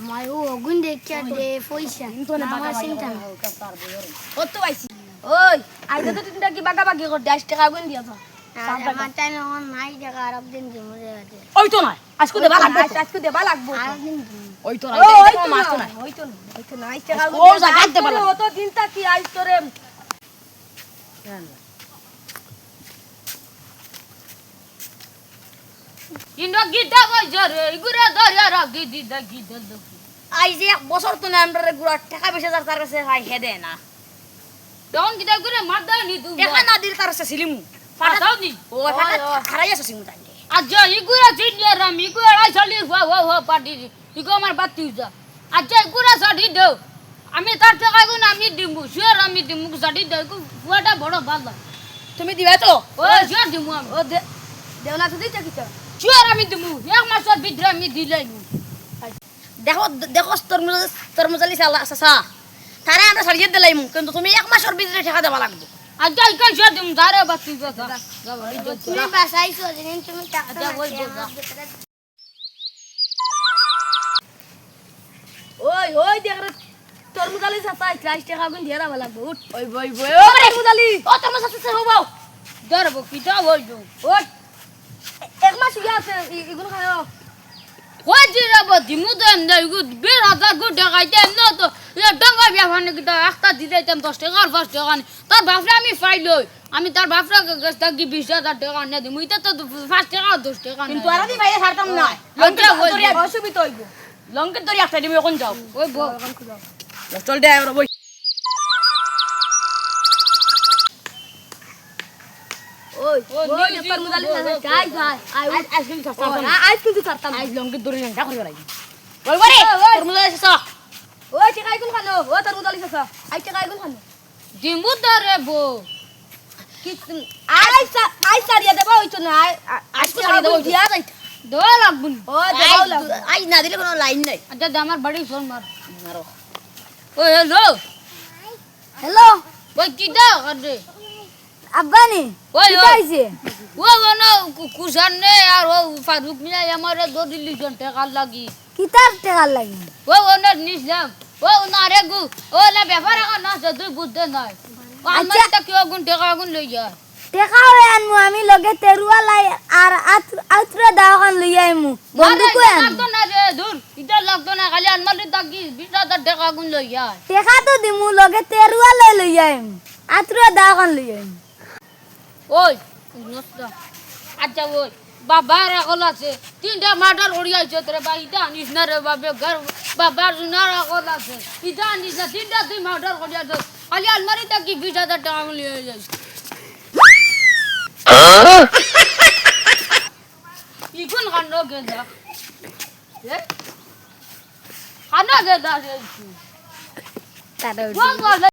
mayo অগুন দেখিয়া দে পয়সা আমার চিন্তা না কত আইছি ওই আইতে তো তিনটা কি বাগাবাগি কর 10 টাকা গুণ দিয়া তো আমার টাইম এখন নাই টাকা আর একদিন দিমু রে আছে ওই তো নাই আজকে দেবা লাগবে আজকে দেবা লাগবে আর একদিন দিমু ওই তো নাই এটা মাছ তো নাই ওই তো নাই টাকা ও জায়গা দেবা লাগবে ও তো দিনটা কি আইছ তোরে ইন্ডা গিদা বাজারে ইগুরা দরিয়া রাগি দিদা গিদা দেখি আই যে এক বছর তো না আমরা গুড়া টাকা 20,000 তার কাছে হাই হেদে না তখন গিদা গুরে মারদা নি দু টাকা না দিলে তার কাছে সিলিমু পাঠাও নি ও টাকা হারাই আছে সিমু তাই আচ্ছা ইগুরা জিনিয়া রাম ইগুরা আইছালি ওয়া পাটি ইগো আমার বাতি যা আচ্ছা ইগুরা সাডি দেও আমি তার টাকা গুন আমি দিমু শিওর আমি দিমু সাডি দেও পুয়াটা বড় ভালো তুমি দিবা তো ও শিওর দিমু আমি ও দেওনা তো দিতে কিটা শিওর আমি দিমু এক মাসের ভিতরে আমি দিলাইমু দেখো দেখো তরমুজালি সালা সাসা তারা আমরা সারিয়ে দিলাইমু কিন্তু তুমি এক মাসের ভিতরে টাকা দেবা লাগবে আচ্ছা ইকা শিওর দিমু দারে বাতি যা তুমি বাসাইছো দিন তুমি টাকা আচ্ছা, বল, বল, ওই ওই দেখ রে তরমুজালি সাসা 20 টাকা গুণ দিয়া দেবা লাগবে উঠ ওই বই বই ও তরমুজালি ও তরমুজ সাসা হবাও দারবো কিটা হইলো ওই এক মাস ইয়া আছে ইগুলো খাও Wajira bodi mudem da good bir hada good gaiten no to ya danga biafane kita একটা দিতে তেম 10 টাকা আর 5 টাকা তার বাপরে আমি ফাইলো আমি তার বাপরে গস্তা কি 20,000 টাকা না দিমু এটা তো 5 টাকা 10 টাকা কিন্তু আর দি ভাইয়া ছাড়তাম না লঙ্কা লঙ্কা বল তোর অসুবিধা হইব লঙ্কা তোর একটা দিবি এখন যাও ওই বল চল দে আর বই ওই ওই তরমুজালি সাসা যাই যাই আই কিন্তু ছাড়তাম না আই কিন্তু ছাড়তাম আই লঙ্কা দড়ি না করে রাখি বল বরে তরমুজালি সাসা ওই টাকা আইগুন খানো ও তরমুজালি সাসা আই টাকা আইগুন খানো দিমু দারে বো কি আই সারিয়া দেবা হইতো না আই সারিয়া দেবা দিয়া যাই দোয়া লাগবুন ও দেবাও লাগবে আই না দিলে কোনো লাইন নাই আচ্ছা আমার বাড়ি ফোন মার মারো ওই হ্যালো হ্যালো ওই কিটা করে আব্বানি ওই কি হইছে ও না কুসান নে আর ও ফারুক মিয়া আমারে 2 দিল্লি জন টাকা লাগি কিতার টাকা লাগি ও না নিলাম ও না রে গু ও লা ব্যাপার না তুই বুঝতে নাই ও আমার তা কি গুণ টাকা গুণ লই যা টাকা আনমু আমি লগে তেরুয়া লাই আর আত্রা দাওখান লই আইমু বন্ধু কই আনমু লাগতো না রে দূর এটা লাগতো না খালি আমার তা কি 20,000 টাকা গুণ লই যা টাকা তো দিমু লগে তেরুয়া লই আইমু আত্রা দাওখান লই আইমু ওই নস্তা আচ্ছা ওই বাবা রাখল আছে 3টা মার্ডার হরিয়াইছে তোরে বাইটা আনিস না রে বাবা ঘর বাবার জুনা রাখল আছে ইটা আনিস না 3টা তুই মার্ডার হরিয়াইছে খালি আলমারিতে কি 20,000 টাকা লিয়ে যাইছ ইগুন কান্ড গেদা এ কান্ড গেদা রে তারে কোন